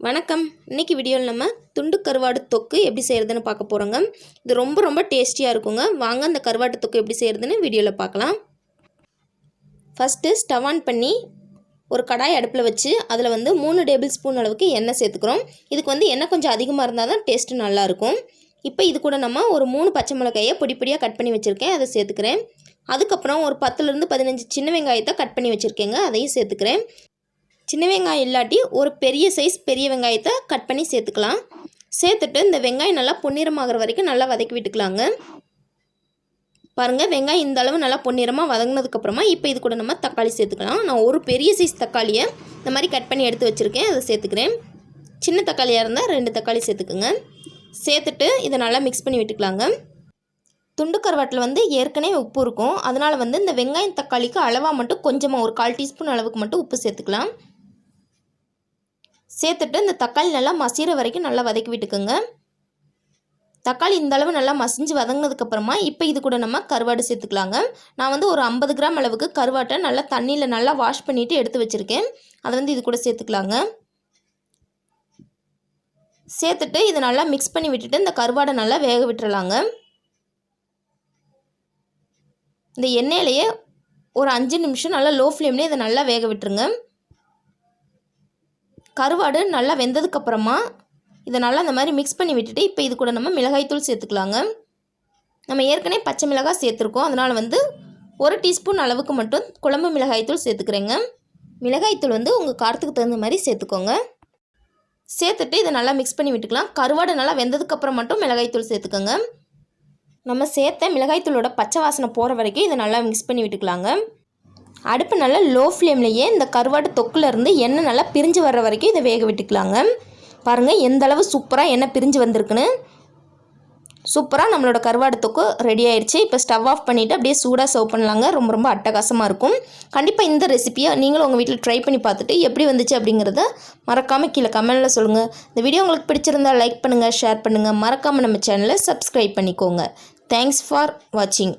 வணக்கம். இன்னைக்கு வீடியோவில் நம்ம துண்டு கருவாடு தொக்கு எப்படி செய்கிறதுன்னு பார்க்க போகிறோங்க. இது ரொம்ப டேஸ்டியாக இருக்குங்க. வாங்க அந்த கருவாட்டு தொக்கு எப்படி செய்கிறதுன்னு வீடியோவில் பார்க்கலாம். ஃபஸ்ட்டு ஸ்டவ் ஆன் பண்ணி ஒரு கடாய் அடுப்பில் வச்சு அதில் 3 டேபிள் ஸ்பூன் அளவுக்கு எண்ணெய் சேர்த்துக்கிறோம். இதுக்கு எண்ணெய் கொஞ்சம் அதிகமாக இருந்தால் தான் டேஸ்ட்டு நல்லாயிருக்கும். இப்போ இது கூட நம்ம ஒரு 3 பச்சை மிளகாயை பொடியாக கட் பண்ணி வச்சுருக்கேன், அதை சேர்த்துக்கிறேன். அதுக்கப்புறம் ஒரு 10லேருந்து 15 சின்ன வெங்காயத்தை கட் பண்ணி வச்சுருக்கேங்க, அதையும் சேர்த்துக்கிறேன். சின்ன வெங்காயம் இல்லாட்டி ஒரு பெரிய சைஸ் பெரிய வெங்காயத்தை கட் பண்ணி சேர்த்துக்கலாம். சேர்த்துட்டு இந்த வெங்காயம் நல்லா பொன்னிறமாகிற வரைக்கும் நல்லா வதக்கி விட்டுக்கலாங்க. பாருங்கள், வெங்காயம் இந்த அளவு நல்லா பொன்னிறமாக வதங்கினதுக்கப்புறமா இப்போ இது கூட நம்ம தக்காளி சேர்த்துக்கலாம். நான் ஒரு பெரிய சைஸ் தக்காளியை இந்த மாதிரி கட் பண்ணி எடுத்து வச்சுருக்கேன், அதை சேர்த்துக்கிறேன். சின்ன தக்காளியாக இருந்தால் 2 தக்காளி சேர்த்துக்குங்க. சேர்த்துட்டு இதை நல்லா மிக்ஸ் பண்ணி விட்டுக்கலாங்க. துண்டு கருவாட்டில் ஏற்கனவே உப்பு இருக்கும், அதனால் இந்த வெங்காயம் தக்காளிக்கு அளவாக மட்டும் கொஞ்சமாக ஒரு 1/4 டீஸ்பூன் அளவுக்கு மட்டும் உப்பு சேர்த்துக்கலாம். சேர்த்துட்டு இந்த தக்காளி நல்லா மசிகிற வரைக்கும் நல்லா வதக்கி விட்டுக்குங்க. தக்காளி இந்த அளவு நல்லா மசிஞ்சு வதங்கினதுக்கப்புறமா இப்போ இது கூட நம்ம கருவாடு சேர்த்துக்கலாங்க. நான் ஒரு 50 கிராம் அளவுக்கு கருவாட்டை நல்லா தண்ணியில் நல்லா வாஷ் பண்ணிவிட்டு எடுத்து வச்சுருக்கேன், அதை இது கூட சேர்த்துக்கலாங்க. சேர்த்துட்டு இதை நல்லா மிக்ஸ் பண்ணி விட்டுட்டு இந்த கருவாடை நல்லா வேக விட்டுறலாங்க. இந்த எண்ணெயிலேயே ஒரு 5 நிமிஷம் நல்லா லோ ஃப்ளேம்லேயே இதை நல்லா வேக விட்டுருங்க. கருவாடு நல்லா வெந்ததுக்கப்புறமா இதை நல்லா இந்த மாதிரி மிக்ஸ் பண்ணி விட்டுட்டு இப்போ இது கூட நம்ம மிளகாய்த்தூள் சேர்த்துக்கலாங்க. நம்ம ஏற்கனவே பச்சை மிளகாய் சேர்த்துருக்கோம், அதனால் 1 டீஸ்பூன் அளவுக்கு மட்டும் குழம்பு மிளகாய்த்தூள் சேர்த்துக்கிறேங்க. மிளகாய்த்தூள் உங்கள் காரத்துக்கு தகுந்த மாதிரி சேர்த்துக்கோங்க. சேர்த்துட்டு இதை நல்லா மிக்ஸ் பண்ணி விட்டுக்கலாம். கருவாடு நல்லா வெந்ததுக்கப்புறம் மட்டும் மிளகாய்த்தூள் சேர்த்துக்கோங்க. நம்ம சேர்த்த மிளகாய்த்தூளோட பச்சை வாசனை போகிற வரைக்கும் இதை நல்லா மிக்ஸ் பண்ணி விட்டுக்கலாங்க. அடுப்பு நல்லா லோ ஃப்ளேம்லேயே இந்த கருவாடு தொக்குலேருந்து எண்ணெய் நல்லா பிரிஞ்சு வர்ற வரைக்கும் இதை வேக விட்டுக்கலாங்க. பாருங்கள் எந்த அளவு சூப்பராக எண்ணெய் பிரிஞ்சு வந்திருக்குன்னு. சூப்பராக நம்மளோட கருவாடு தொக்கு ரெடி ஆயிடுச்சு. இப்போ ஸ்டவ் ஆஃப் பண்ணிவிட்டு அப்படியே சூடாக சர்வ் பண்ணலாங்க. ரொம்ப அட்டகாசமாக இருக்கும். கண்டிப்பாக இந்த ரெசிபியை நீங்களும் உங்கள் வீட்டில் ட்ரை பண்ணி பார்த்துட்டு எப்படி வந்துச்சு அப்படிங்கிறத மறக்காமல் கீழே கமெண்டில் சொல்லுங்கள். இந்த வீடியோ உங்களுக்கு பிடிச்சிருந்தால் லைக் பண்ணுங்கள், ஷேர் பண்ணுங்கள். மறக்காமல் நம்ம சேனலை சப்ஸ்கிரைப் பண்ணிக்கோங்க. தேங்க்ஸ் ஃபார் வாட்சிங்.